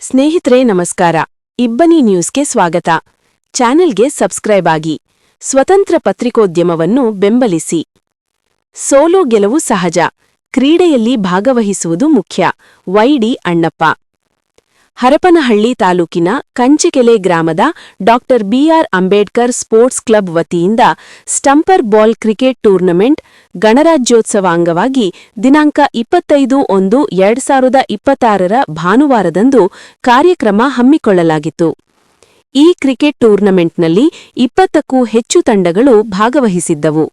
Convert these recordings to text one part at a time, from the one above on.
ಸ್ನೇಹಿತರೆ ನಮಸ್ಕಾರ. ಇಬ್ಬನಿ ನ್ಯೂಸ್ಗೆ ಸ್ವಾಗತ. ಚಾನೆಲ್ಗೆ ಸಬ್ಸ್ಕ್ರೈಬ್ ಆಗಿ. ಸ್ವತಂತ್ರ ಪತ್ರಿಕೋದ್ಯಮವನ್ನು ಬೆಂಬಲಿಸಿ. ಸೋಲು ಗೆಲುವು ಸಹಜ, ಕ್ರೀಡೆಯಲ್ಲಿ ಭಾಗವಹಿಸುವುದು ಮುಖ್ಯ. ವೈಡಿ ಅಣ್ಣಪ್ಪ. ಹರಪನಹಳ್ಳಿ ತಾಲೂಕಿನ ಕಂಚಿಕೆಲೆ ಗ್ರಾಮದ ಡಾ ಬಿಆರ್ ಅಂಬೇಡ್ಕರ್ ಸ್ಪೋರ್ಟ್ಸ್ ಕ್ಲಬ್ ವತಿಯಿಂದ ಸ್ಟಂಪರ್ ಬಾಲ್ ಕ್ರಿಕೆಟ್ ಟೂರ್ನಮೆಂಟ್ ಗಣರಾಜ್ಯೋತ್ಸವ ಅಂಗವಾಗಿ ದಿನಾಂಕ 25/1/2026 ಭಾನುವಾರದಂದು ಕಾರ್ಯಕ್ರಮ ಹಮ್ಮಿಕೊಳ್ಳಲಾಗಿತ್ತು. ಈ ಕ್ರಿಕೆಟ್ ಟೂರ್ನಮೆಂಟ್ನಲ್ಲಿ 20ಕ್ಕೂ ಹೆಚ್ಚು ತಂಡಗಳು ಭಾಗವಹಿಸಿದ್ದವು.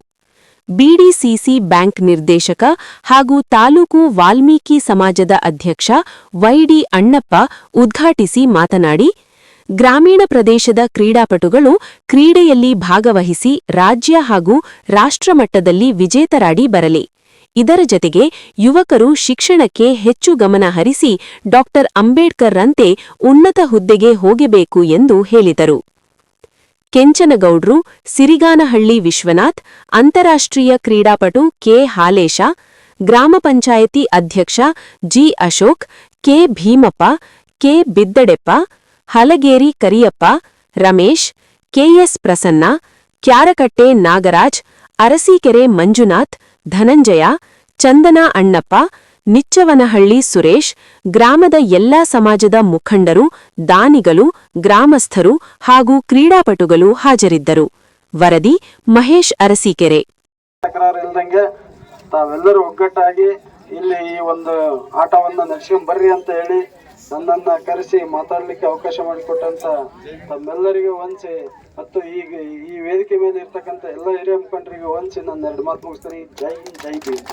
ಬಿಡಿಸಿಸಿ ಬ್ಯಾಂಕ್ ನಿರ್ದೇಶಕ ಹಾಗೂ ತಾಲೂಕು ವಾಲ್ಮೀಕಿ ಸಮಾಜದ ಅಧ್ಯಕ್ಷ ವೈಡಿ ಅಣ್ಣಪ್ಪ ಉದ್ಘಾಟಿಸಿ ಮಾತನಾಡಿ, ಗ್ರಾಮೀಣ ಪ್ರದೇಶದ ಕ್ರೀಡಾಪಟುಗಳು ಕ್ರೀಡೆಯಲ್ಲಿ ಭಾಗವಹಿಸಿ ರಾಜ್ಯ ಹಾಗೂ ರಾಷ್ಟ್ರಮಟ್ಟದಲ್ಲಿ ವಿಜೇತರಾಡಿ ಬರಲಿ. ಇದರ ಜತೆಗೆ ಯುವಕರು ಶಿಕ್ಷಣಕ್ಕೆ ಹೆಚ್ಚು ಗಮನ ಹರಿಸಿ ಡಾ ಅಂಬೇಡ್ಕರ್ರಂತೆ ಉನ್ನತ ಹುದ್ದೆಗೆ ಹೋಗಬೇಕು ಎಂದು ಹೇಳಿದರು. ಕೆಂಚನಗೌಡ್ರು, ಸಿರಿಗಾನಹಳ್ಳಿ ವಿಶ್ವನಾಥ್, ಅಂತಾರಾಷ್ಟ್ರೀಯ ಕ್ರೀಡಾಪಟು ಕೆ ಹಾಲೇಶ, ಗ್ರಾಮ ಪಂಚಾಯತಿ ಅಧ್ಯಕ್ಷ G Ashok, K Bheemappa, K Biddadeppa, Halageri Kariyappa, Ramesh, KS Prasanna, Kyarakatte Nagaraj, Arsikere Manjunath, Dhananjaya, Chandana Annappa, Nicchavanahalli Suresh, ಗ್ರಾಮದ ಎಲ್ಲಾ ಸಮಾಜದ ಮುಖಂಡರು, ದಾನಿಗಳು, ಗ್ರಾಮಸ್ಥರು ಹಾಗೂ ಕ್ರೀಡಾಪಟುಗಳು ಹಾಜರಿದ್ದರು. ವರದಿ ಮಹೇಶ್ ಅರಸೀಕೆರೆ. ತಾವೆಲ್ಲರೂ ಒಗ್ಗಟ್ಟಾಗಿ ಇಲ್ಲಿ ಈ ಒಂದು ಆಟವನ್ನು ನಡೆಸ್ಕೊಂಡ್ ಬರ್ರಿ ಅಂತ ಹೇಳಿ ನನ್ನನ್ನ ಕರೆಸಿ ಮಾತಾಡ್ಲಿಕ್ಕೆ ಅವಕಾಶ ಮಾಡಿಕೊಟ್ಟಂತ ತಮ್ಮೆಲ್ಲರಿಗೂ ವಂಚಿ ಮತ್ತು ಈಗ ಈ ವೇದಿಕೆ ಮೇಲೆ ಇರ್ತಕ್ಕಂಥ ಎಲ್ಲ ಹಿರಿಯ ಮುಖಂಡರಿಗೂ ವಂಚಿ ನನ್ನ 2 ಮಾತು ಮುಗಿಸ್ತೀನಿ. ಜೈ ಹಿಂದ್, ಜೈ ಭೀಮ್.